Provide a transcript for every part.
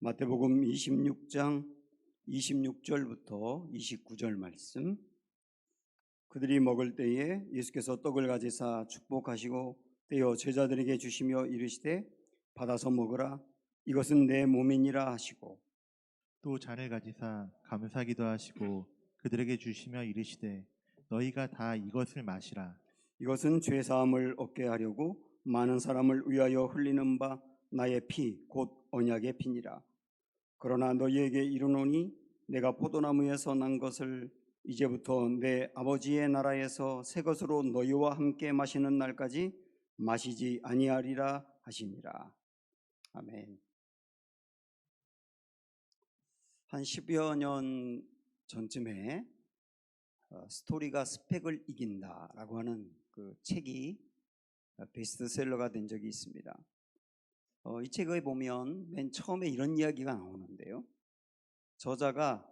마태복음 26장 26절부터 29절 말씀. 그들이 먹을 때에 예수께서 떡을 가지사 축복하시고 떼어 제자들에게 주시며 이르시되 받아서 먹으라, 이것은 내 몸이니라 하시고, 또 잔을 가지사 감사기도 하시고 그들에게 주시며 이르시되 너희가 다 이것을 마시라. 이것은 죄 사함을 얻게 하려고 많은 사람을 위하여 흘리는 바 나의 피 곧 언약의 피니라. 그러나 너희에게 이르노니 내가 포도나무에서 난 것을 이제부터 내 아버지의 나라에서 새 것으로 너희와 함께 마시는 날까지 마시지 아니하리라 하시니라. 아멘. 한 10여 년 전쯤에 스토리가 스펙을 이긴다라고 하는 그 책이 베스트셀러가 된 적이 있습니다. 이 책에 보면 맨 처음에 이런 이야기가 나오는데요. 저자가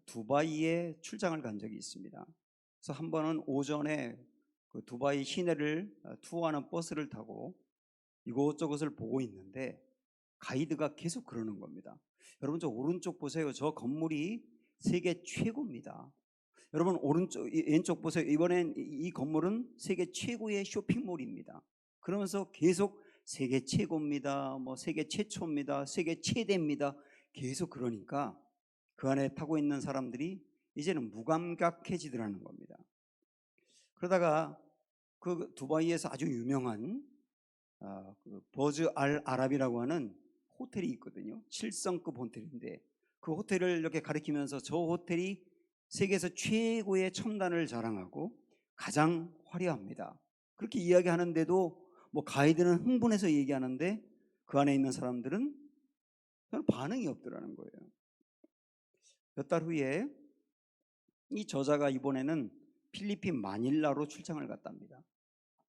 두바이에 출장을 간 적이 있습니다. 그래서 한 번은 오전에 그 두바이 시내를 투어하는 버스를 타고 이곳저곳을 보고 있는데 가이드가 계속 그러는 겁니다. 여러분, 저 오른쪽 보세요. 저 건물이 세계 최고입니다. 여러분, 왼쪽 보세요. 이번엔 이 건물은 세계 최고의 쇼핑몰입니다. 그러면서 계속 세계 최고입니다, 뭐 세계 최초입니다, 세계 최대입니다. 계속 그러니까 그 안에 타고 있는 사람들이 이제는 무감각해지더라는 겁니다. 그러다가 그 두바이에서 아주 유명한 그 버즈 알 아랍이라고 하는 호텔이 있거든요. 7성급 호텔인데 그 호텔을 이렇게 가리키면서 저 호텔이 세계에서 최고의 첨단을 자랑하고 가장 화려합니다, 그렇게 이야기하는데도 뭐 가이드는 흥분해서 얘기하는데 그 안에 있는 사람들은 별 반응이 없더라는 거예요. 몇 달 후에 이 저자가 이번에는 필리핀 마닐라로 출장을 갔답니다.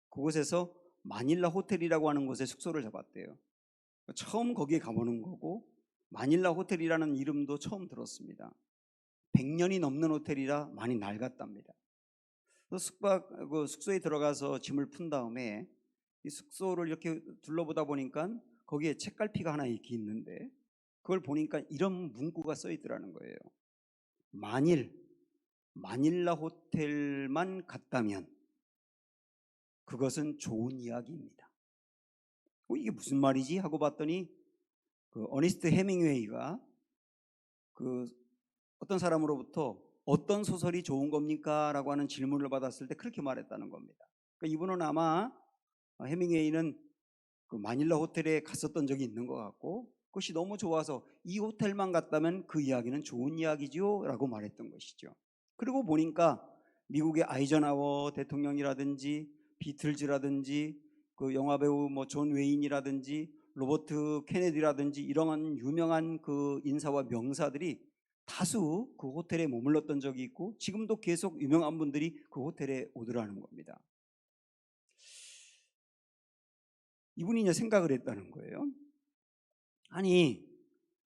그곳에서 마닐라 호텔이라고 하는 곳에 숙소를 잡았대요. 처음 거기에 가보는 거고 마닐라 호텔이라는 이름도 처음 들었습니다. 100년이 넘는 호텔이라 많이 낡았답니다. 그 숙소에 들어가서 짐을 푼 다음에 이 숙소를 이렇게 둘러보다 보니까 거기에 책갈피가 하나 이렇게 있는데 그걸 보니까 이런 문구가 써 있더라는 거예요. 마닐라 호텔만 갔다면 그것은 좋은 이야기입니다. 이게 무슨 말이지 하고 봤더니 그 어니스트 헤밍웨이가 그 어떤 사람으로부터 어떤 소설이 좋은 겁니까? 라고 하는 질문을 받았을 때 그렇게 말했다는 겁니다. 그러니까 이분은 아마 헤밍웨이는 그 마닐라 호텔에 갔었던 적이 있는 것 같고 그것이 너무 좋아서 이 호텔만 갔다면 그 이야기는 좋은 이야기죠 라고 말했던 것이죠. 그리고 보니까 미국의 아이젠하워 대통령이라든지 비틀즈라든지 그 영화배우 뭐 존 웨인이라든지 로버트 케네디라든지 이러한 유명한 그 인사와 명사들이 다수 그 호텔에 머물렀던 적이 있고 지금도 계속 유명한 분들이 그 호텔에 오더라는 겁니다. 이분이 이제 생각을 했다는 거예요. 아니,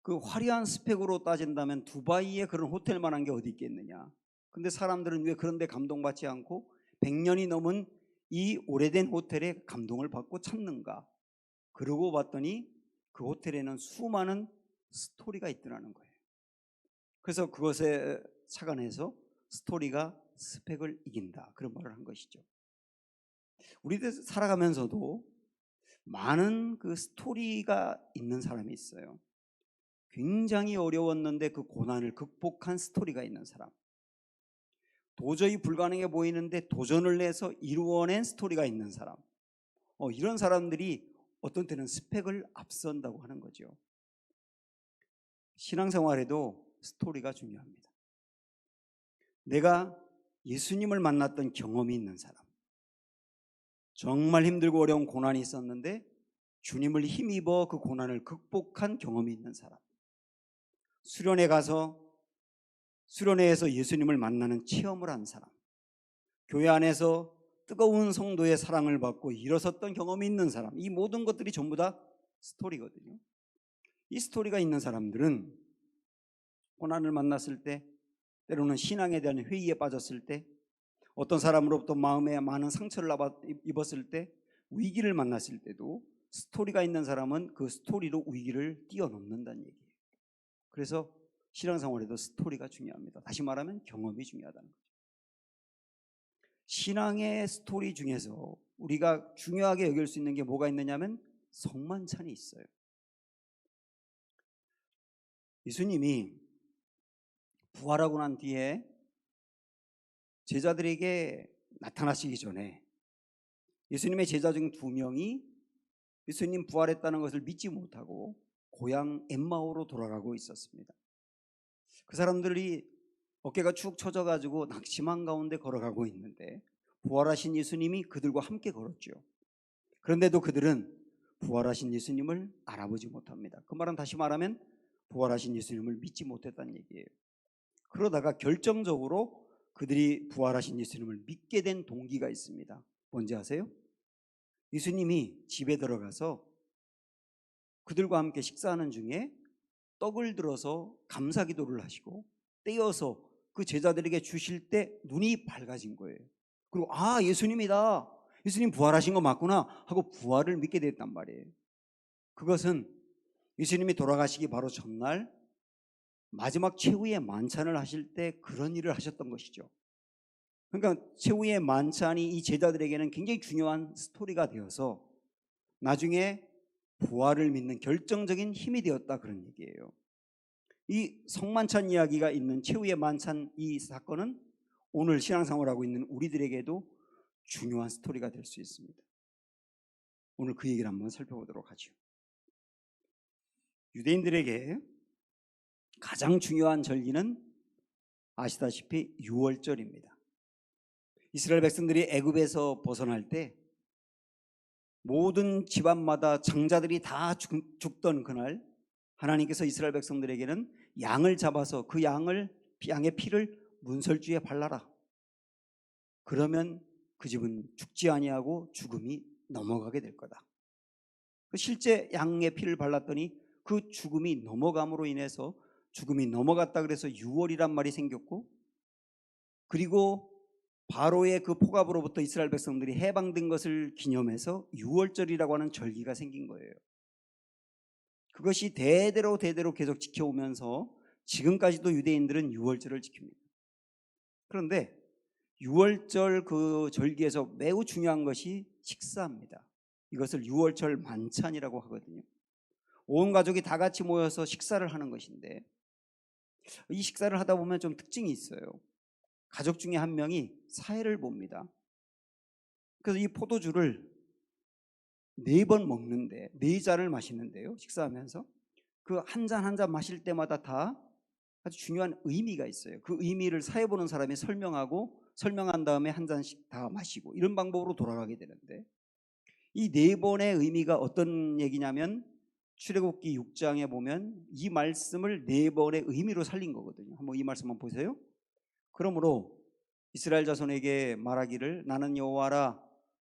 그 화려한 스펙으로 따진다면 두바이에 그런 호텔만한 게 어디 있겠느냐. 근데 사람들은 왜 그런 데 감동받지 않고 100년이 넘은 이 오래된 호텔에 감동을 받고 찾는가. 그러고 봤더니 그 호텔에는 수많은 스토리가 있더라는 거예요. 그래서 그것에 착안해서 스토리가 스펙을 이긴다, 그런 말을 한 것이죠. 우리들 살아가면서도 많은 그 스토리가 있는 사람이 있어요. 굉장히 어려웠는데 그 고난을 극복한 스토리가 있는 사람, 도저히 불가능해 보이는데 도전을 해서 이루어낸 스토리가 있는 사람, 이런 사람들이 어떤 때는 스펙을 앞선다고 하는 거죠. 신앙생활에도 스토리가 중요합니다. 내가 예수님을 만났던 경험이 있는 사람, 정말 힘들고 어려운 고난이 있었는데 주님을 힘입어 그 고난을 극복한 경험이 있는 사람, 수련회 가서 수련회에서 예수님을 만나는 체험을 한 사람, 교회 안에서 뜨거운 성도의 사랑을 받고 일어섰던 경험이 있는 사람, 이 모든 것들이 전부 다 스토리거든요. 이 스토리가 있는 사람들은 고난을 만났을 때, 때로는 신앙에 대한 회의에 빠졌을 때, 어떤 사람으로부터 마음에 많은 상처를 입었을 때, 위기를 만났을 때도 스토리가 있는 사람은 그 스토리로 위기를 뛰어넘는다는 얘기예요. 그래서 신앙생활에도 스토리가 중요합니다. 다시 말하면 경험이 중요하다는 거죠. 신앙의 스토리 중에서 우리가 중요하게 여길 수 있는 게 뭐가 있느냐면 성만찬이 있어요. 예수님이 부활하고 난 뒤에 제자들에게 나타나시기 전에 예수님의 제자 중 2명이 예수님 부활했다는 것을 믿지 못하고 고향 엠마오로 돌아가고 있었습니다. 그 사람들이 어깨가 축 처져가지고 낙심한 가운데 걸어가고 있는데 부활하신 예수님이 그들과 함께 걸었죠. 그런데도 그들은 부활하신 예수님을 알아보지 못합니다. 그 말은 다시 말하면 부활하신 예수님을 믿지 못했다는 얘기예요. 그러다가 결정적으로 그들이 부활하신 예수님을 믿게 된 동기가 있습니다. 뭔지 아세요? 예수님이 집에 들어가서 그들과 함께 식사하는 중에 떡을 들어서 감사 기도를 하시고 떼어서 그 제자들에게 주실 때 눈이 밝아진 거예요. 그리고 아, 예수님이다, 예수님 부활하신 거 맞구나 하고 부활을 믿게 됐단 말이에요. 그것은 예수님이 돌아가시기 바로 전날 마지막 최후의 만찬을 하실 때 그런 일을 하셨던 것이죠. 그러니까 최후의 만찬이 이 제자들에게는 굉장히 중요한 스토리가 되어서 나중에 부활을 믿는 결정적인 힘이 되었다, 그런 얘기예요. 이 성만찬 이야기가 있는 최후의 만찬, 이 사건은 오늘 신앙생활하고 있는 우리들에게도 중요한 스토리가 될 수 있습니다. 오늘 그 얘기를 한번 살펴보도록 하죠. 유대인들에게 가장 중요한 절기는 아시다시피 유월절입니다. 이스라엘 백성들이 애굽에서 벗어날 때 모든 집안마다 장자들이 다 죽던 그날 하나님께서 이스라엘 백성들에게는 양을 잡아서 그 양의 피를 문설주에 발라라. 그러면 그 집은 죽지 아니하고 죽음이 넘어가게 될 거다. 실제 양의 피를 발랐더니 그 죽음이 넘어감으로 인해서 죽음이 넘어갔다 그래서 유월이란 말이 생겼고, 그리고 바로의 그 포갑으로부터 이스라엘 백성들이 해방된 것을 기념해서 유월절이라고 하는 절기가 생긴 거예요. 그것이 대대로 계속 지켜오면서 지금까지도 유대인들은 유월절을 지킵니다. 그런데 유월절 그 절기에서 매우 중요한 것이 식사입니다. 이것을 유월절 만찬이라고 하거든요. 온 가족이 다 같이 모여서 식사를 하는 것인데, 이 식사를 하다 보면 좀 특징이 있어요. 가족 중에 한 명이 사해를 봅니다. 그래서 이 포도주를 4번 먹는데, 4잔을 마시는데요, 식사하면서 그 한 잔 한 잔 마실 때마다 다 아주 중요한 의미가 있어요. 그 의미를 사해 보는 사람이 설명한 다음에 한 잔씩 다 마시고, 이런 방법으로 돌아가게 되는데, 이 4번의 의미가 어떤 얘기냐면 출애굽기 6장에 보면 이 말씀을 4번의 의미로 살린 거거든요. 한번 이 말씀 한번 보세요. 그러므로 이스라엘 자손에게 말하기를, 나는 여호와라,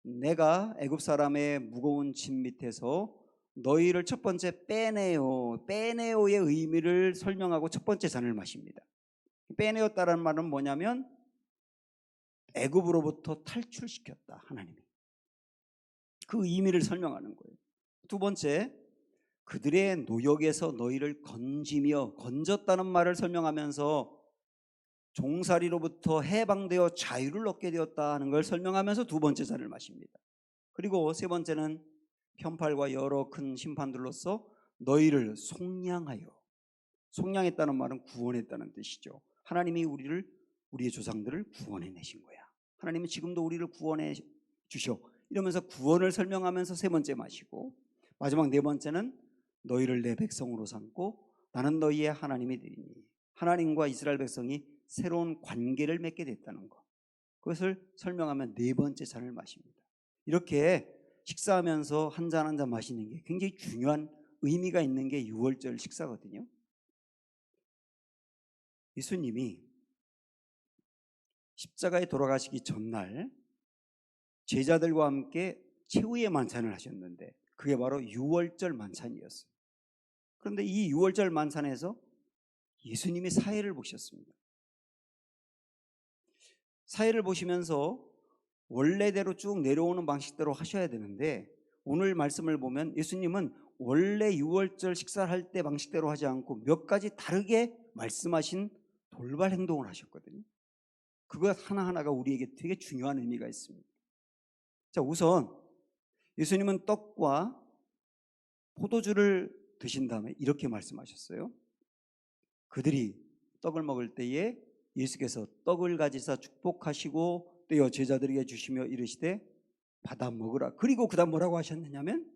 내가 애굽 사람의 무거운 짐 밑에서 너희를 첫 번째 빼내어의 의미를 설명하고 첫 번째 잔을 마십니다. 빼내었다라는 말은 뭐냐면 애굽으로부터 탈출시켰다, 하나님이. 그 의미를 설명하는 거예요. 두 번째, 그들의 노역에서 너희를 건졌다는 말을 설명하면서 종살이로부터 해방되어 자유를 얻게 되었다는 걸 설명하면서 두 번째 잔을 마십니다. 그리고 세 번째는 편팔과 여러 큰 심판들로서 너희를 속량했다는 말은 구원했다는 뜻이죠. 하나님이 우리의 조상들을 구원해내신 거야. 하나님은 지금도 우리를 구원해 주셔. 이러면서 구원을 설명하면서 세 번째 마시고, 마지막 네 번째는 너희를 내 백성으로 삼고 나는 너희의 하나님이 되리니, 하나님과 이스라엘 백성이 새로운 관계를 맺게 됐다는 것, 그것을 설명하면 네 번째 잔을 마십니다. 이렇게 식사하면서 한 잔 한 잔 마시는 게 굉장히 중요한 의미가 있는 게 유월절 식사거든요. 예수님이 십자가에 돌아가시기 전날 제자들과 함께 최후의 만찬을 하셨는데 그게 바로 유월절 만찬이었어요. 그런데 이 유월절 만찬에서 예수님이 사해를 보셨습니다. 사해를 보시면서 원래대로 쭉 내려오는 방식대로 하셔야 되는데 오늘 말씀을 보면 예수님은 원래 유월절 식사를 할 때 방식대로 하지 않고 몇 가지 다르게 말씀하신 돌발 행동을 하셨거든요. 그것 하나하나가 우리에게 되게 중요한 의미가 있습니다. 자, 우선 예수님은 떡과 포도주를 드신 다음에 이렇게 말씀하셨어요. 그들이 떡을 먹을 때에 예수께서 떡을 가지사 축복하시고 떼어 제자들에게 주시며 이르시되 받아 먹으라. 그리고 그다음 뭐라고 하셨느냐면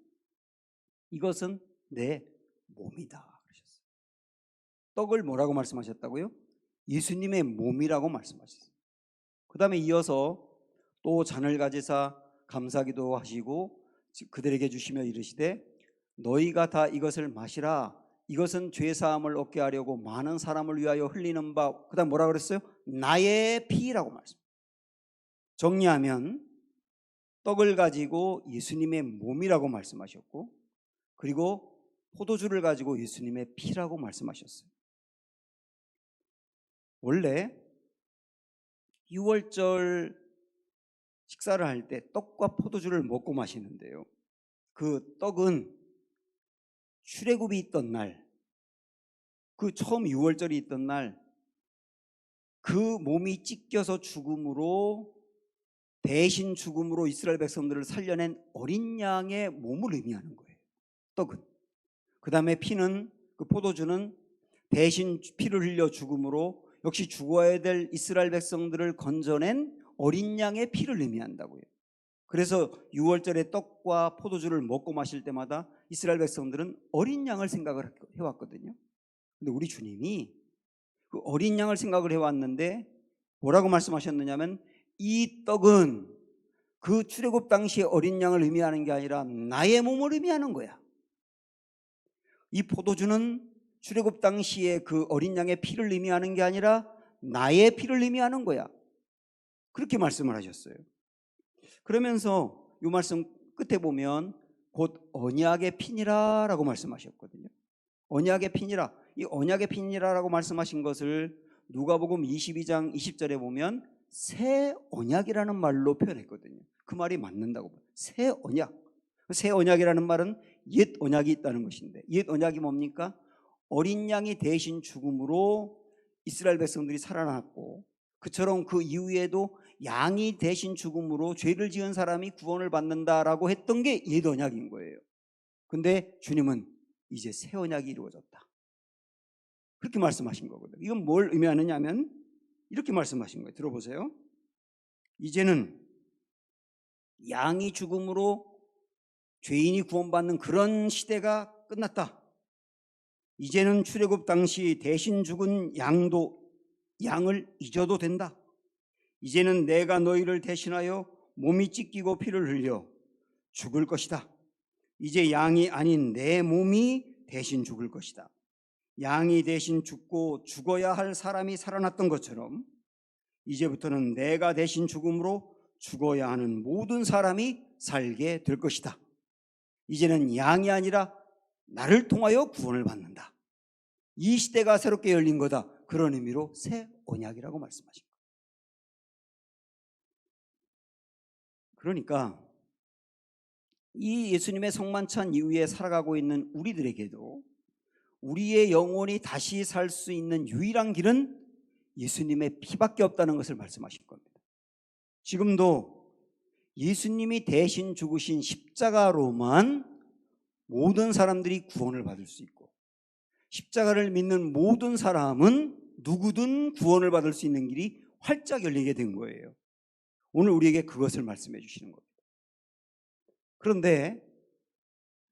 이것은 내 몸이다 그러셨어요. 떡을 뭐라고 말씀하셨다고요? 예수님의 몸이라고 말씀하셨어요. 그 다음에 이어서 또 잔을 가지사 감사기도 하시고 그들에게 주시며 이르시되 너희가 다 이것을 마시라. 이것은 죄사함을 얻게 하려고 많은 사람을 위하여 흘리는 바. 그 다음 뭐라고 그랬어요? 나의 피라고 말씀. 정리하면 떡을 가지고 예수님의 몸이라고 말씀하셨고, 그리고 포도주를 가지고 예수님의 피라고 말씀하셨어요. 원래 유월절 식사를 할 때 떡과 포도주를 먹고 마시는데요, 그 떡은 출애굽이 있던 날, 그 처음 유월절이 있던 날, 그 몸이 찢겨서 죽음으로, 대신 죽음으로 이스라엘 백성들을 살려낸 어린 양의 몸을 의미하는 거예요, 떡은. 그 다음에 피는, 그 포도주는 대신 피를 흘려 죽음으로 역시 죽어야 될 이스라엘 백성들을 건져낸 어린 양의 피를 의미한다고요. 그래서 유월절에 떡과 포도주를 먹고 마실 때마다 이스라엘 백성들은 어린 양을 생각을 해왔거든요. 근데 우리 주님이 그 어린 양을 생각을 해왔는데 뭐라고 말씀하셨느냐면 이 떡은 그 출애굽 당시의 어린 양을 의미하는 게 아니라 나의 몸을 의미하는 거야. 이 포도주는 출애굽 당시에 그 어린 양의 피를 의미하는 게 아니라 나의 피를 의미하는 거야. 그렇게 말씀을 하셨어요. 그러면서 이 말씀 끝에 보면 곧 언약의 피니라라고 말씀하셨거든요. 언약의 피니라. 이 언약의 피니라라고 말씀하신 것을 누가복음 22장 20절에 보면 새 언약이라는 말로 표현했거든요. 그 말이 맞는다고 봐요. 새 언약. 새 언약이라는 말은 옛 언약이 있다는 것인데, 옛 언약이 뭡니까? 어린 양이 대신 죽음으로 이스라엘 백성들이 살아났고, 그처럼 그 이후에도 양이 대신 죽음으로 죄를 지은 사람이 구원을 받는다라고 했던 게 옛 언약인 거예요. 근데 주님은 이제 새 언약이 이루어졌다, 그렇게 말씀하신 거거든요. 이건 뭘 의미하느냐 하면 이렇게 말씀하신 거예요. 들어보세요. 이제는 양이 죽음으로 죄인이 구원받는 그런 시대가 끝났다. 이제는 출애굽 당시 대신 죽은 양을 잊어도 된다. 이제는 내가 너희를 대신하여 몸이 찢기고 피를 흘려 죽을 것이다. 이제 양이 아닌 내 몸이 대신 죽을 것이다. 양이 대신 죽고 죽어야 할 사람이 살아났던 것처럼 이제부터는 내가 대신 죽음으로 죽어야 하는 모든 사람이 살게 될 것이다. 이제는 양이 아니라 나를 통하여 구원을 받는다. 이 시대가 새롭게 열린 거다. 그런 의미로 새 언약이라고 말씀하신 거예요. 그러니까 이 예수님의 성만찬 이후에 살아가고 있는 우리들에게도 우리의 영혼이 다시 살 수 있는 유일한 길은 예수님의 피밖에 없다는 것을 말씀하실 겁니다. 지금도 예수님이 대신 죽으신 십자가로만 모든 사람들이 구원을 받을 수 있고, 십자가를 믿는 모든 사람은 누구든 구원을 받을 수 있는 길이 활짝 열리게 된 거예요. 오늘 우리에게 그것을 말씀해 주시는 겁니다. 그런데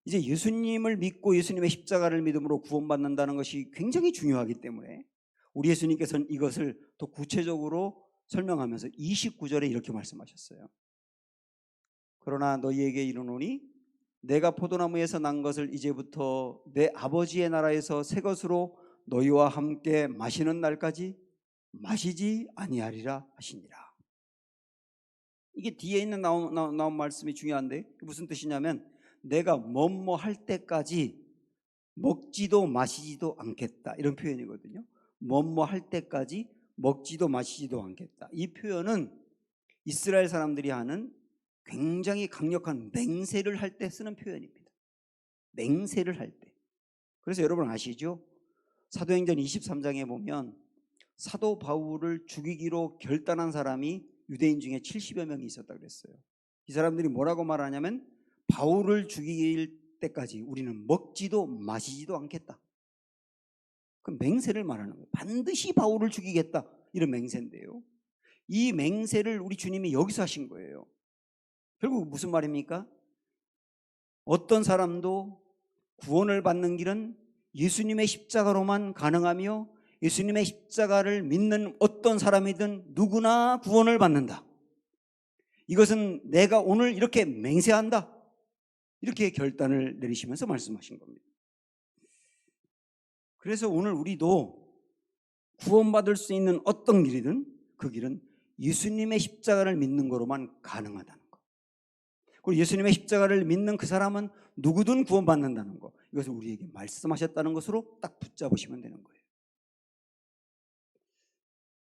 이제 예수님을 믿고 예수님의 십자가를 믿음으로 구원받는다는 것이 굉장히 중요하기 때문에 우리 예수님께서는 이것을 더 구체적으로 설명하면서 29절에 이렇게 말씀하셨어요. 그러나 너희에게 이르노니 내가 포도나무에서 난 것을 이제부터 내 아버지의 나라에서 새 것으로 너희와 함께 마시는 날까지 마시지 아니하리라 하시니라. 이게 뒤에 있는 나온 말씀이 중요한데 무슨 뜻이냐면 내가 뭐뭐 할 때까지 먹지도 마시지도 않겠다, 이런 표현이거든요. 뭐뭐 할 때까지 먹지도 마시지도 않겠다. 이 표현은 이스라엘 사람들이 하는 굉장히 강력한 맹세를 할 때 쓰는 표현입니다. 맹세를 할 때. 그래서 여러분 아시죠? 사도행전 23장에 보면 사도 바울을 죽이기로 결단한 사람이 유대인 중에 70여 명이 있었다고 그랬어요. 이 사람들이 뭐라고 말하냐면 바울을 죽일 때까지 우리는 먹지도 마시지도 않겠다. 그 맹세를 말하는 거예요. 반드시 바울을 죽이겠다, 이런 맹세인데요. 이 맹세를 우리 주님이 여기서 하신 거예요. 결국 무슨 말입니까? 어떤 사람도 구원을 받는 길은 예수님의 십자가로만 가능하며 예수님의 십자가를 믿는 어떤 사람이든 누구나 구원을 받는다. 이것은 내가 오늘 이렇게 맹세한다, 이렇게 결단을 내리시면서 말씀하신 겁니다. 그래서 오늘 우리도 구원받을 수 있는 어떤 길이든 그 길은 예수님의 십자가를 믿는 거로만 가능하다는 거. 그리고 예수님의 십자가를 믿는 그 사람은 누구든 구원받는다는 거, 이것을 우리에게 말씀하셨다는 것으로 딱 붙잡으시면 되는 거예요.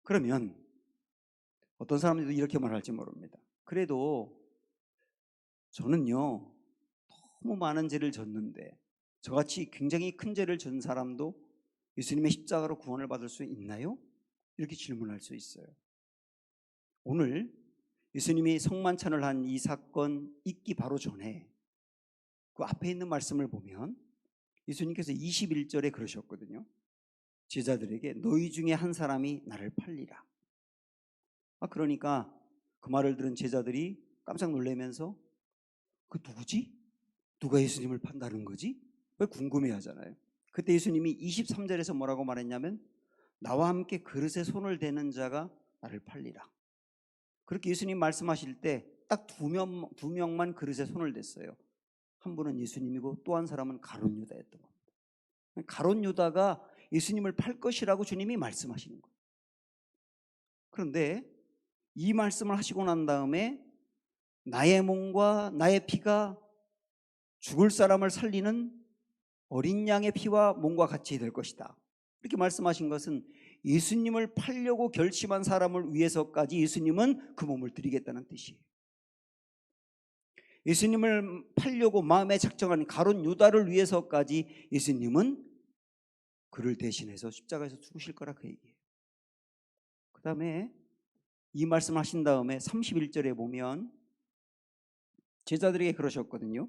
그러면 어떤 사람들도 이렇게 말할지 모릅니다. 그래도 저는요 너무 많은 죄를 졌는데 저같이 굉장히 큰 죄를 진 사람도 예수님의 십자가로 구원을 받을 수 있나요? 이렇게 질문할 수 있어요. 오늘 예수님이 성만찬을 한 이 사건 있기 바로 전에 그 앞에 있는 말씀을 보면 예수님께서 21절에 그러셨거든요. 제자들에게 너희 중에 한 사람이 나를 팔리라. 그러니까 그 말을 들은 제자들이 깜짝 놀라면서 그 누구지? 누가 예수님을 판다는 거지? 왜 궁금해하잖아요. 그때 예수님이 23절에서 뭐라고 말했냐면 나와 함께 그릇에 손을 대는 자가 나를 팔리라. 그렇게 예수님 말씀하실 때 딱 두 명만 그릇에 손을 댔어요. 한 분은 예수님이고 또 한 사람은 가룟 유다였던 겁니다. 가룟 유다가 예수님을 팔 것이라고 주님이 말씀하시는 거예요. 그런데 이 말씀을 하시고 난 다음에 나의 몸과 나의 피가 죽을 사람을 살리는 어린 양의 피와 몸과 같이 될 것이다, 이렇게 말씀하신 것은 예수님을 팔려고 결심한 사람을 위해서까지 예수님은 그 몸을 드리겠다는 뜻이에요. 예수님을 팔려고 마음에 작정한 가룟 유다를 위해서까지 예수님은 그를 대신해서 십자가에서 죽으실 거라 그 얘기예요. 그 다음에 이 말씀을 하신 다음에 31절에 보면 제자들에게 그러셨거든요.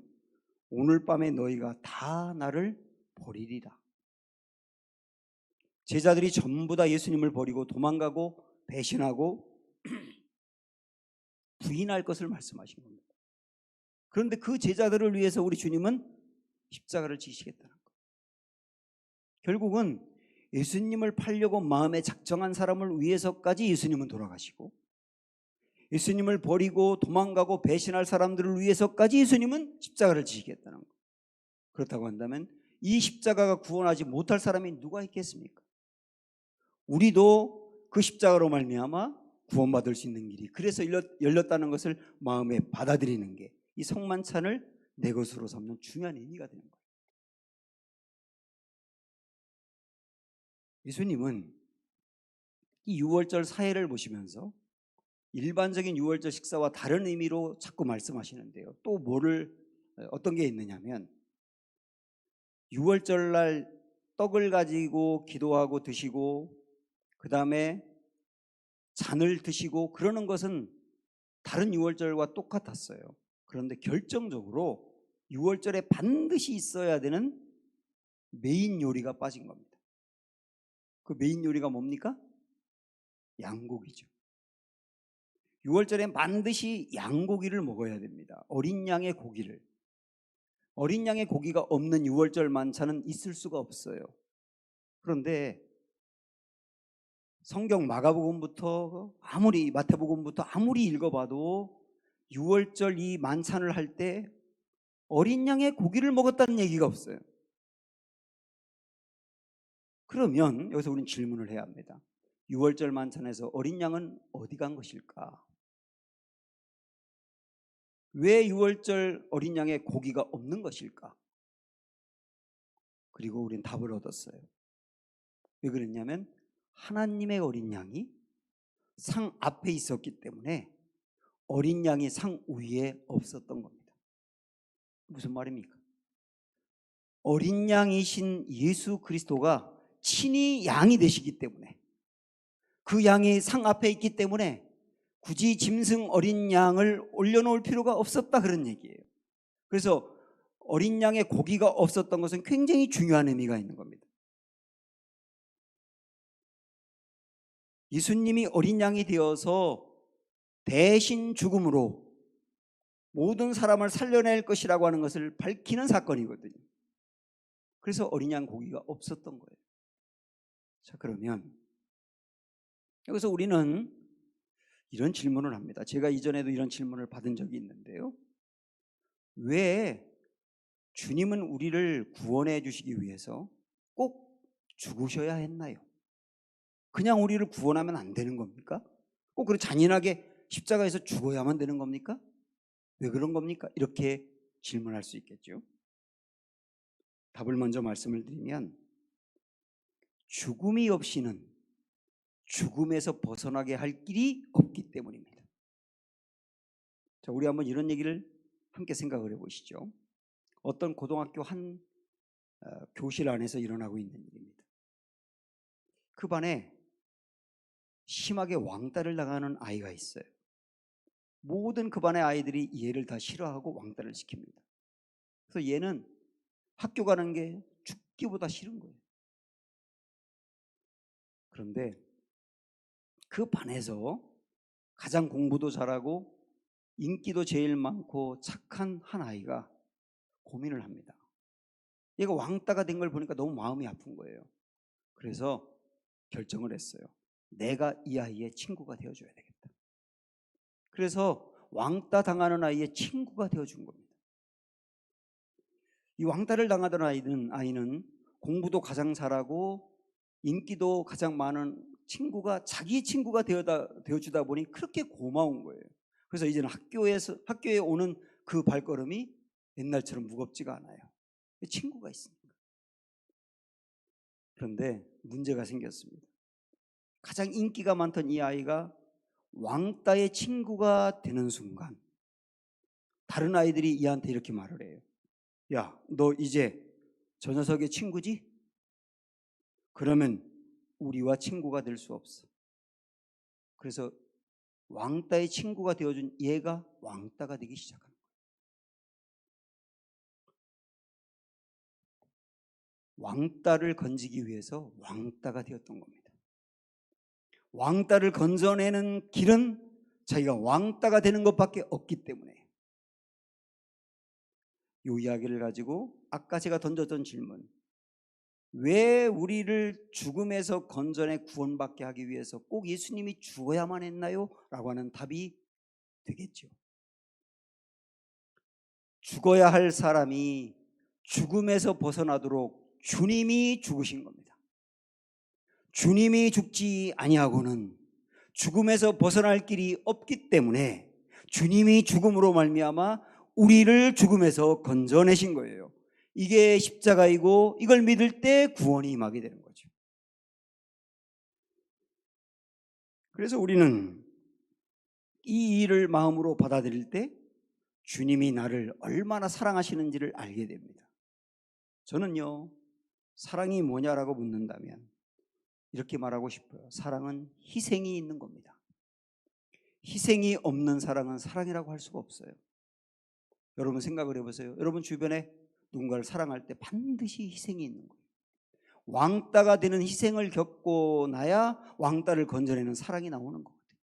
오늘 밤에 너희가 다 나를 버리리라. 제자들이 전부 다 예수님을 버리고 도망가고 배신하고 부인할 것을 말씀하신 겁니다. 그런데 그 제자들을 위해서 우리 주님은 십자가를 지시겠다는 거예요. 결국은 예수님을 팔려고 마음에 작정한 사람을 위해서까지 예수님은 돌아가시고 예수님을 버리고 도망가고 배신할 사람들을 위해서까지 예수님은 십자가를 지시겠다는 거예요. 그렇다고 한다면 이 십자가가 구원하지 못할 사람이 누가 있겠습니까? 우리도 그 십자가로 말미암아 구원받을 수 있는 길이 그래서 열렸다는 것을 마음에 받아들이는 게 이 성만찬을 내 것으로 삼는 중요한 의미가 되는 거예요. 예수님은 이 유월절 사회를 보시면서 일반적인 유월절 식사와 다른 의미로 자꾸 말씀하시는데요. 또 어떤 게 있느냐면 유월절날 떡을 가지고 기도하고 드시고 그 다음에 잔을 드시고 그러는 것은 다른 유월절과 똑같았어요. 그런데 결정적으로 유월절에 반드시 있어야 되는 메인 요리가 빠진 겁니다. 그 메인 요리가 뭡니까? 양고기죠. 유월절에 반드시 양고기를 먹어야 됩니다. 어린 양의 고기를. 어린 양의 고기가 없는 유월절 만찬은 있을 수가 없어요. 그런데 성경 마가복음부터 마태복음부터 아무리 읽어봐도 유월절 이 만찬을 할 때 어린 양의 고기를 먹었다는 얘기가 없어요. 그러면 여기서 우리는 질문을 해야 합니다. 유월절 만찬에서 어린 양은 어디 간 것일까? 왜 유월절 어린 양의 고기가 없는 것일까? 그리고 우리는 답을 얻었어요. 왜 그랬냐면 하나님의 어린 양이 상 앞에 있었기 때문에 어린 양이 상 위에 없었던 겁니다. 무슨 말입니까? 어린 양이신 예수 그리스도가 친히 양이 되시기 때문에, 그 양이 상 앞에 있기 때문에 굳이 짐승 어린 양을 올려놓을 필요가 없었다, 그런 얘기예요. 그래서 어린 양의 고기가 없었던 것은 굉장히 중요한 의미가 있는 겁니다. 예수님이 어린 양이 되어서 대신 죽음으로 모든 사람을 살려낼 것이라고 하는 것을 밝히는 사건이거든요. 그래서 어린 양 고기가 없었던 거예요. 자, 그러면 여기서 우리는 이런 질문을 합니다. 제가 이전에도 이런 질문을 받은 적이 있는데요. 왜 주님은 우리를 구원해 주시기 위해서 꼭 죽으셔야 했나요? 그냥 우리를 구원하면 안 되는 겁니까? 꼭 그렇게 잔인하게 십자가에서 죽어야만 되는 겁니까? 왜 그런 겁니까? 이렇게 질문할 수 있겠죠. 답을 먼저 말씀을 드리면, 죽음이 없이는 죽음에서 벗어나게 할 길이 없기 때문입니다. 자, 우리 한번 이런 얘기를 함께 생각을 해보시죠. 어떤 고등학교 한 교실 안에서 일어나고 있는 일입니다. 그 반에 심하게 왕따를 당하는 아이가 있어요. 모든 그 반의 아이들이 이 애를 다 싫어하고 왕따를 시킵니다. 그래서 얘는 학교 가는 게 죽기보다 싫은 거예요. 그런데 그 반에서 가장 공부도 잘하고 인기도 제일 많고 착한 한 아이가 고민을 합니다. 얘가 왕따가 된 걸 보니까 너무 마음이 아픈 거예요. 그래서 결정을 했어요. 내가 이 아이의 친구가 되어줘야 되겠다. 그래서 왕따 당하는 아이의 친구가 되어준 겁니다. 이 왕따를 당하던 아이는 공부도 가장 잘하고 인기도 가장 많은 친구가 자기 친구가 되어주다 보니 그렇게 고마운 거예요. 그래서 이제는 학교에 오는 그 발걸음이 옛날처럼 무겁지가 않아요. 친구가 있으니까. 그런데 문제가 생겼습니다. 가장 인기가 많던 이 아이가 왕따의 친구가 되는 순간 다른 아이들이 이한테 이렇게 말을 해요. 야, 너 이제 저 녀석의 친구지? 그러면 우리와 친구가 될 수 없어. 그래서 왕따의 친구가 되어준 얘가 왕따가 되기 시작합니다. 왕따를 건지기 위해서 왕따가 되었던 겁니다. 왕따를 건져내는 길은 자기가 왕따가 되는 것밖에 없기 때문에, 이 이야기를 가지고 아까 제가 던졌던 질문, 왜 우리를 죽음에서 건져내 구원받게 하기 위해서 꼭 예수님이 죽어야만 했나요? 라고 하는 답이 되겠죠. 죽어야 할 사람이 죽음에서 벗어나도록 주님이 죽으신 겁니다. 주님이 죽지 아니하고는 죽음에서 벗어날 길이 없기 때문에 주님이 죽음으로 말미암아 우리를 죽음에서 건져내신 거예요. 이게 십자가이고 이걸 믿을 때 구원이 임하게 되는 거죠. 그래서 우리는 이 일을 마음으로 받아들일 때 주님이 나를 얼마나 사랑하시는지를 알게 됩니다. 저는요, 사랑이 뭐냐라고 묻는다면 이렇게 말하고 싶어요. 사랑은 희생이 있는 겁니다. 희생이 없는 사랑은 사랑이라고 할 수가 없어요. 여러분 생각을 해보세요. 여러분 주변에 누군가를 사랑할 때 반드시 희생이 있는 거예요. 왕따가 되는 희생을 겪고 나야 왕따를 건져내는 사랑이 나오는 거거든요.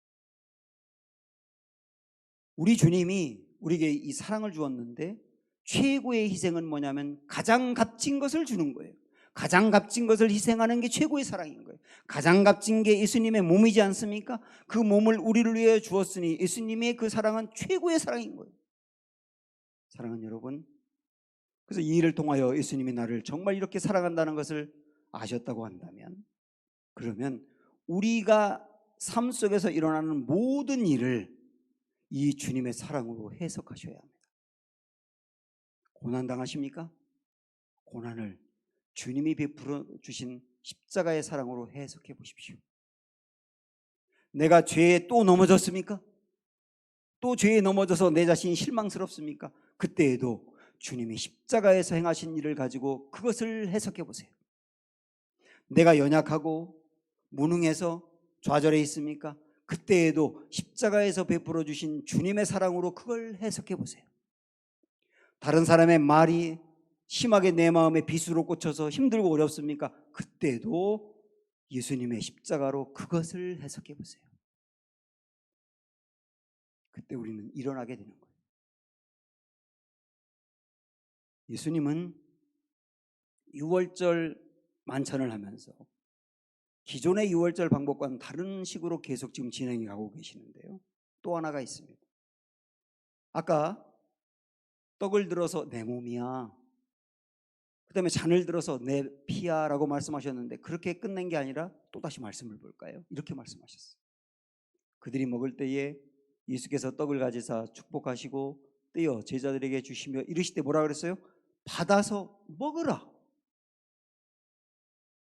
우리 주님이 우리에게 이 사랑을 주었는데 최고의 희생은 뭐냐면 가장 값진 것을 주는 거예요. 가장 값진 것을 희생하는 게 최고의 사랑인 거예요. 가장 값진 게 예수님의 몸이지 않습니까? 그 몸을 우리를 위해 주었으니 예수님의 그 사랑은 최고의 사랑인 거예요. 사랑하는 여러분, 그래서 이 일을 통하여 예수님이 나를 정말 이렇게 사랑한다는 것을 아셨다고 한다면, 그러면 우리가 삶 속에서 일어나는 모든 일을 이 주님의 사랑으로 해석하셔야 합니다. 고난 당하십니까? 고난을 주님이 베풀어 주신 십자가의 사랑으로 해석해 보십시오. 내가 죄에 또 넘어졌습니까? 또 죄에 넘어져서 내 자신이 실망스럽습니까? 그때에도 주님이 십자가에서 행하신 일을 가지고 그것을 해석해 보세요. 내가 연약하고 무능해서 좌절해 있습니까? 그때에도 십자가에서 베풀어 주신 주님의 사랑으로 그걸 해석해 보세요. 다른 사람의 말이 심하게 내 마음에 비수로 꽂혀서 힘들고 어렵습니까? 그때도 예수님의 십자가로 그것을 해석해 보세요. 그때 우리는 일어나게 되는 거예요. 예수님은 유월절 만찬을 하면서 기존의 유월절 방법과는 다른 식으로 계속 지금 진행해 가고 계시는데요. 또 하나가 있습니다. 아까 떡을 들어서 내 몸이야, 그 다음에 잔을 들어서 내 피야 라고 말씀하셨는데 그렇게 끝낸 게 아니라 또다시 말씀을 볼까요? 이렇게 말씀하셨어요. 그들이 먹을 때에 예수께서 떡을 가지사 축복하시고 떼어 제자들에게 주시며 이르시되 뭐라 그랬어요? 받아서 먹으라.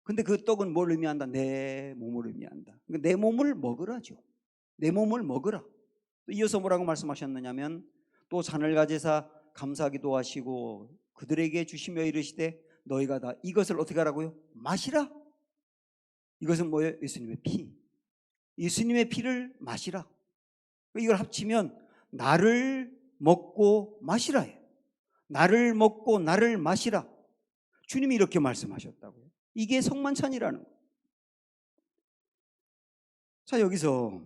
근데 그 떡은 뭘 의미한다? 내 몸을 의미한다. 그러니까 내 몸을 먹으라죠. 내 몸을 먹으라. 이어서 뭐라고 말씀하셨느냐면 또 잔을 가지사 감사기도 하시고 그들에게 주시며 이르시되 너희가 다 이것을 어떻게 하라고요? 마시라. 이것은 뭐예요? 예수님의 피. 예수님의 피를 마시라. 이걸 합치면 나를 먹고 마시라예요. 나를 먹고 나를 마시라. 주님이 이렇게 말씀하셨다고요. 이게 성만찬이라는 거예요. 자, 여기서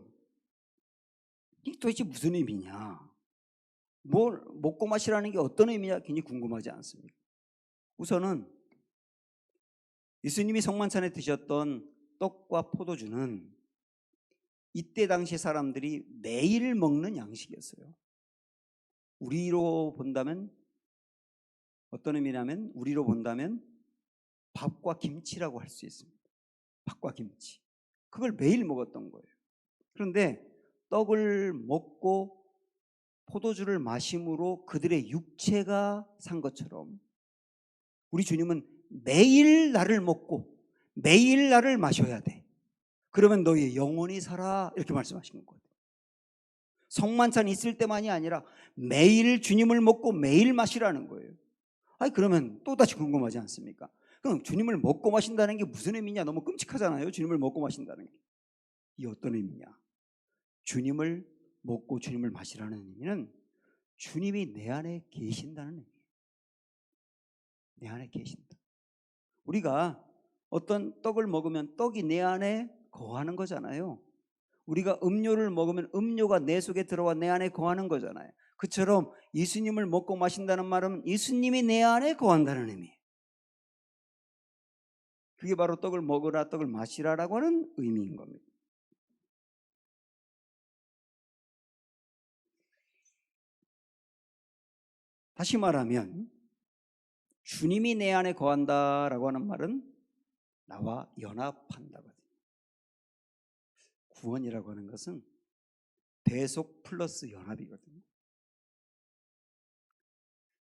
이게 도대체 무슨 의미냐? 뭘 먹고 마시라는 게 어떤 의미냐 굉장히 궁금하지 않습니까? 우선은 예수님이 성만찬에 드셨던 떡과 포도주는 이때 당시 사람들이 매일 먹는 양식이었어요. 우리로 본다면 어떤 의미냐면 우리로 본다면 밥과 김치라고 할 수 있습니다. 밥과 김치. 그걸 매일 먹었던 거예요. 그런데 떡을 먹고 포도주를 마심으로 그들의 육체가 산 것처럼 우리 주님은 매일 나를 먹고 매일 나를 마셔야 돼. 그러면 너희 영혼이 살아. 이렇게 말씀하시는 거예요. 성만찬 있을 때만이 아니라 매일 주님을 먹고 매일 마시라는 거예요. 아니 그러면 또다시 궁금하지 않습니까? 그럼 주님을 먹고 마신다는 게 무슨 의미냐? 너무 끔찍하잖아요. 주님을 먹고 마신다는 게. 이 어떤 의미냐? 주님을 먹고 주님을 마시라는 의미는 주님이 내 안에 계신다는 의미예요. 내 안에 계신다. 우리가 어떤 떡을 먹으면 떡이 내 안에 거하는 거잖아요. 우리가 음료를 먹으면 음료가 내 속에 들어와 내 안에 거하는 거잖아요. 그처럼 예수님을 먹고 마신다는 말은 예수님이 내 안에 거한다는 의미예요. 그게 바로 떡을 먹으라 떡을 마시라라고 하는 의미인 겁니다. 다시 말하면 주님이 내 안에 거한다라고 하는 말은 나와 연합한다거든요. 구원이라고 하는 것은 대속 플러스 연합이거든요.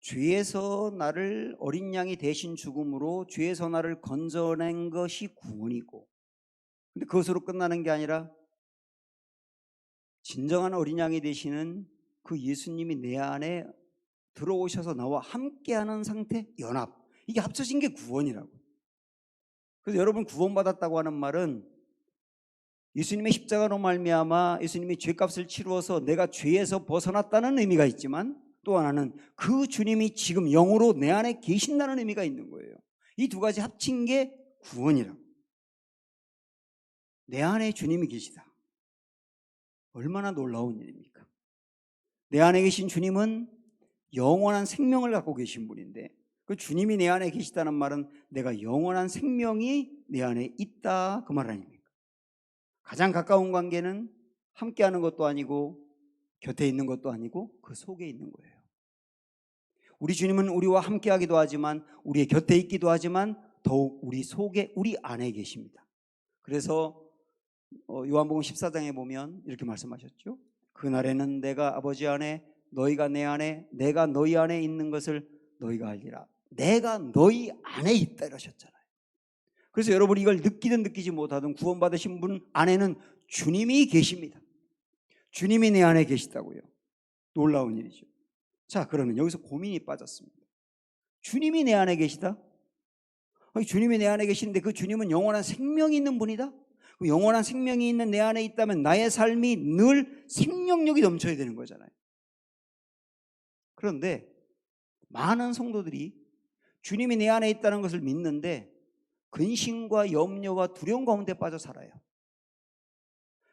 죄에서 나를 어린 양이 대신 죽음으로 죄에서 나를 건져낸 것이 구원이고, 근데 그것으로 끝나는 게 아니라 진정한 어린 양이 되시는 그 예수님이 내 안에 들어오셔서 나와 함께하는 상태, 연합. 이게 합쳐진 게 구원이라고. 그래서 여러분 구원받았다고 하는 말은 예수님의 십자가로 말미암아 예수님이 죄값을 치루어서 내가 죄에서 벗어났다는 의미가 있지만 또 하나는 그 주님이 지금 영으로 내 안에 계신다는 의미가 있는 거예요. 이 두 가지 합친 게 구원이라고. 내 안에 주님이 계시다. 얼마나 놀라운 일입니까? 내 안에 계신 주님은 영원한 생명을 갖고 계신 분인데 그 주님이 내 안에 계시다는 말은 내가 영원한 생명이 내 안에 있다 그 말 아닙니까? 가장 가까운 관계는 함께하는 것도 아니고 곁에 있는 것도 아니고 그 속에 있는 거예요. 우리 주님은 우리와 함께하기도 하지만 우리의 곁에 있기도 하지만 더욱 우리 속에 우리 안에 계십니다. 그래서 요한복음 14장에 보면 이렇게 말씀하셨죠. 그날에는 내가 아버지 안에 너희가 내 안에 내가 너희 안에 있는 것을 너희가 알리라. 내가 너희 안에 있다 이러셨잖아요. 그래서 여러분이 이걸 느끼든 느끼지 못하든 구원받으신 분 안에는 주님이 계십니다. 주님이 내 안에 계시다고요. 놀라운 일이죠. 자, 그러면 여기서 고민이 빠졌습니다. 주님이 내 안에 계시다? 주님이 내 안에 계시는데 그 주님은 영원한 생명이 있는 분이다? 그 영원한 생명이 있는 내 안에 있다면 나의 삶이 늘 생명력이 넘쳐야 되는 거잖아요. 그런데 많은 성도들이 주님이 내 안에 있다는 것을 믿는데 근심과 염려와 두려움 가운데 빠져 살아요.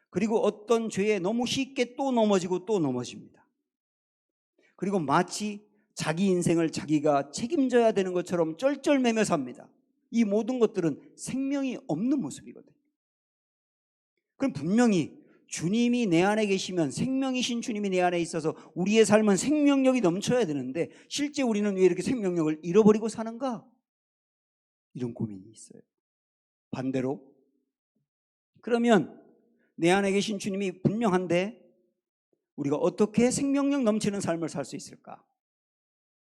그리고 어떤 죄에 너무 쉽게 또 넘어지고 또 넘어집니다. 그리고 마치 자기 인생을 자기가 책임져야 되는 것처럼 쩔쩔매며 삽니다. 이 모든 것들은 생명이 없는 모습이거든요. 그럼 분명히 주님이 내 안에 계시면, 생명이신 주님이 내 안에 있어서 우리의 삶은 생명력이 넘쳐야 되는데 실제 우리는 왜 이렇게 생명력을 잃어버리고 사는가? 이런 고민이 있어요. 반대로 그러면 내 안에 계신 주님이 분명한데 우리가 어떻게 생명력 넘치는 삶을 살 수 있을까?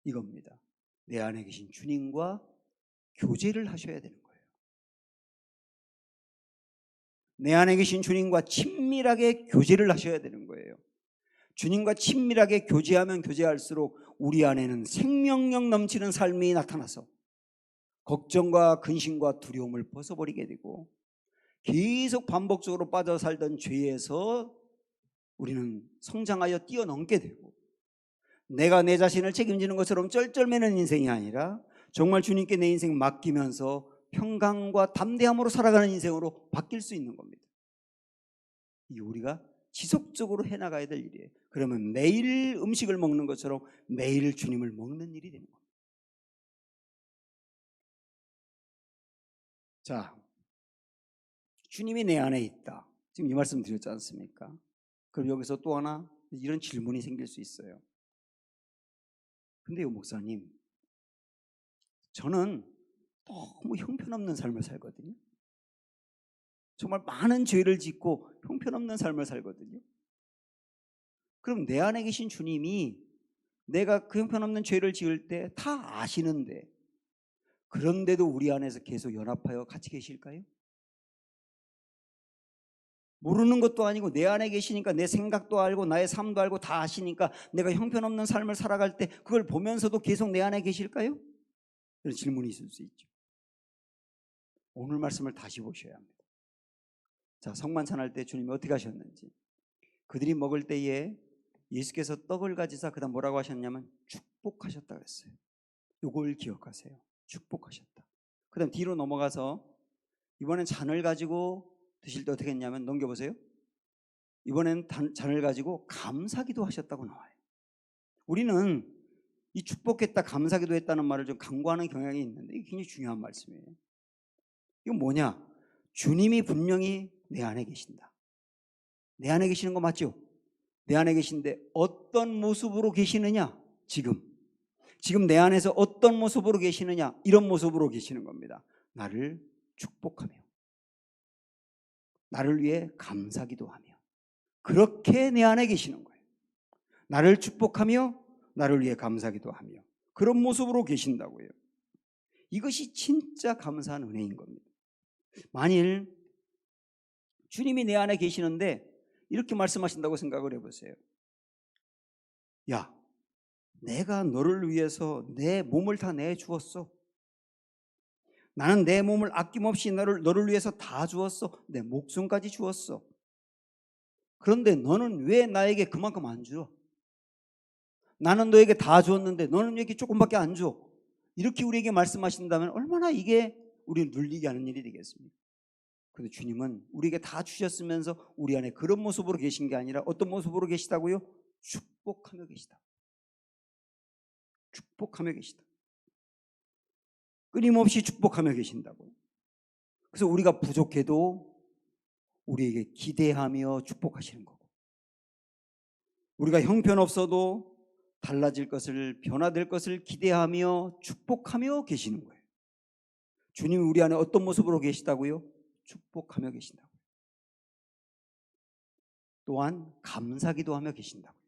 이겁니다. 내 안에 계신 주님과 교제를 하셔야 되는 거예요. 내 안에 계신 주님과 친밀하게 교제를 하셔야 되는 거예요. 주님과 친밀하게 교제하면 교제할수록 우리 안에는 생명력 넘치는 삶이 나타나서 걱정과 근심과 두려움을 벗어버리게 되고 계속 반복적으로 빠져 살던 죄에서 우리는 성장하여 뛰어넘게 되고 내가 내 자신을 책임지는 것처럼 쩔쩔매는 인생이 아니라 정말 주님께 내 인생 맡기면서 평강과 담대함으로 살아가는 인생으로 바뀔 수 있는 겁니다. 이 우리가 지속적으로 해나가야 될 일이에요. 그러면 매일 음식을 먹는 것처럼 매일 주님을 먹는 일이 되는 겁니다. 자, 주님이 내 안에 있다. 지금 이 말씀 드렸지 않습니까? 그럼 여기서 또 하나 이런 질문이 생길 수 있어요. 근데요, 목사님, 저는 너무 형편없는 삶을 살거든요. 정말 많은 죄를 짓고 형편없는 삶을 살거든요. 그럼 내 안에 계신 주님이 내가 그 형편없는 죄를 지을 때 다 아시는데 그런데도 우리 안에서 계속 연합하여 같이 계실까요? 모르는 것도 아니고 내 안에 계시니까 내 생각도 알고 나의 삶도 알고 다 아시니까 내가 형편없는 삶을 살아갈 때 그걸 보면서도 계속 내 안에 계실까요? 이런 질문이 있을 수 있죠. 오늘 말씀을 다시 보셔야 합니다. 자, 성만찬할 때 주님이 어떻게 하셨는지. 그들이 먹을 때에 예수께서 떡을 가지사 그다음 뭐라고 하셨냐면 축복하셨다 그랬어요. 이걸 기억하세요. 축복하셨다. 그다음 뒤로 넘어가서 이번엔 잔을 가지고 드실 때 어떻게 했냐면 넘겨보세요. 이번엔 잔을 가지고 감사기도 하셨다고 나와요. 우리는 이 축복했다 감사기도 했다는 말을 좀 강구하는 경향이 있는데 이게 굉장히 중요한 말씀이에요. 이건 뭐냐? 주님이 분명히 내 안에 계신다. 내 안에 계시는 거 맞죠? 내 안에 계신데 어떤 모습으로 계시느냐? 지금 내 안에서 어떤 모습으로 계시느냐? 이런 모습으로 계시는 겁니다. 나를 축복하며 나를 위해 감사기도 하며 그렇게 내 안에 계시는 거예요. 나를 축복하며 나를 위해 감사기도 하며 그런 모습으로 계신다고요. 이것이 진짜 감사한 은혜인 겁니다. 만일 주님이 내 안에 계시는데 이렇게 말씀하신다고 생각을 해보세요. 야, 내가 너를 위해서 내 몸을 다 내주었어. 나는 내 몸을 아낌없이 너를 위해서 다 주었어. 내 목숨까지 주었어. 그런데 너는 왜 나에게 그만큼 안 줘? 나는 너에게 다 주었는데 너는 왜 이렇게 조금밖에 안 줘? 이렇게 우리에게 말씀하신다면 얼마나 이게 우리를 눌리게 하는 일이 되겠습니까? 그런데 주님은 우리에게 다 주셨으면서 우리 안에 그런 모습으로 계신 게 아니라 어떤 모습으로 계시다고요? 축복하며 계시다. 축복하며 계시다. 끊임없이 축복하며 계신다고요. 그래서 우리가 부족해도 우리에게 기대하며 축복하시는 거고 우리가 형편없어도 달라질 것을 변화될 것을 기대하며 축복하며 계시는 거예요. 주님이 우리 안에 어떤 모습으로 계시다고요? 축복하며 계신다고요. 또한 감사기도 하며 계신다고요.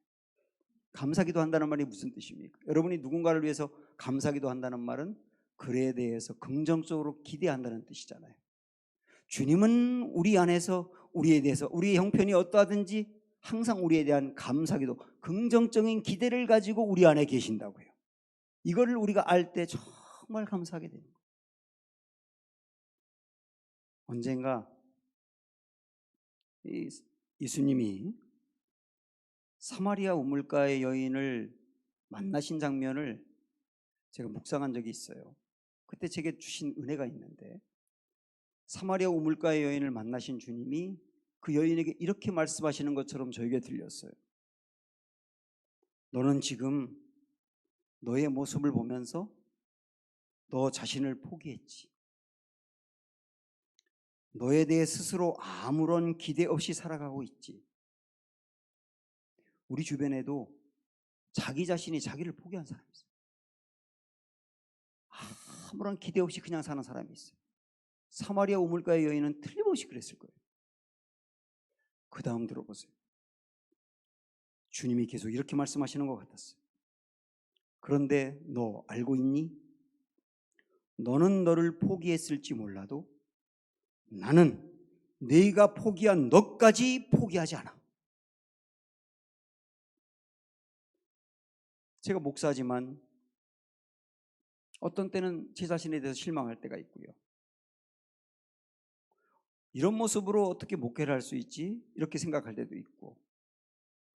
감사기도 한다는 말이 무슨 뜻입니까? 여러분이 누군가를 위해서 감사기도 한다는 말은 글에 대해서 긍정적으로 기대한다는 뜻이잖아요. 주님은 우리 안에서 우리에 대해서 우리의 형편이 어떠하든지 항상 우리에 대한 감사기도, 긍정적인 기대를 가지고 우리 안에 계신다고요. 이거를 우리가 알 때 정말 감사하게 됩니다. 언젠가 예수님이 사마리아 우물가의 여인을 만나신 장면을 제가 묵상한 적이 있어요. 그때 제게 주신 은혜가 있는데, 사마리아 우물가의 여인을 만나신 주님이 그 여인에게 이렇게 말씀하시는 것처럼 저에게 들렸어요. 너는 지금 너의 모습을 보면서 너 자신을 포기했지. 너에 대해 스스로 아무런 기대 없이 살아가고 있지. 우리 주변에도 자기 자신이 자기를 포기한 사람이 있어요. 아무런 기대 없이 그냥 사는 사람이 있어요. 사마리아 우물가의 여인은 틀림없이 그랬을 거예요. 그 다음 들어보세요. 주님이 계속 이렇게 말씀하시는 것 같았어요. 그런데 너 알고 있니? 너는 너를 포기했을지 몰라도 나는 네가 포기한 너까지 포기하지 않아. 제가 목사지만 어떤 때는 제 자신에 대해서 실망할 때가 있고요. 이런 모습으로 어떻게 목회를 할 수 있지? 이렇게 생각할 때도 있고,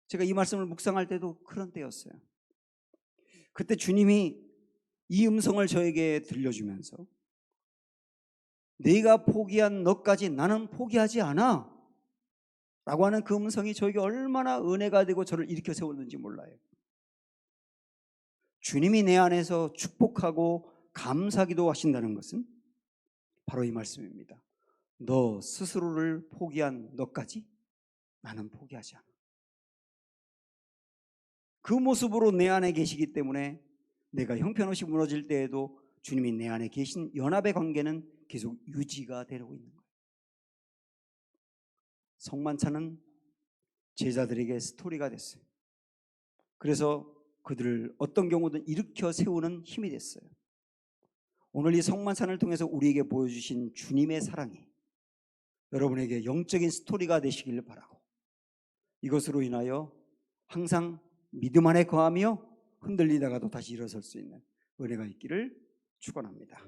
제가 이 말씀을 묵상할 때도 그런 때였어요. 그때 주님이 이 음성을 저에게 들려주면서 네가 포기한 너까지 나는 포기하지 않아 라고 하는 그 음성이 저에게 얼마나 은혜가 되고 저를 일으켜 세웠는지 몰라요. 주님이 내 안에서 축복하고 감사기도 하신다는 것은 바로 이 말씀입니다. 너 스스로를 포기한 너까지 나는 포기하지 않아. 그 모습으로 내 안에 계시기 때문에 내가 형편없이 무너질 때에도 주님이 내 안에 계신 연합의 관계는 계속 유지가 되고 있는 거예요. 성만찬은 제자들에게 스토리가 됐어요. 그래서 그들을 어떤 경우든 일으켜 세우는 힘이 됐어요. 오늘 이 성만찬을 통해서 우리에게 보여주신 주님의 사랑이 여러분에게 영적인 스토리가 되시길 바라고, 이것으로 인하여 항상 믿음 안에 거하며 흔들리다가도 다시 일어설 수 있는 은혜가 있기를 축원합니다.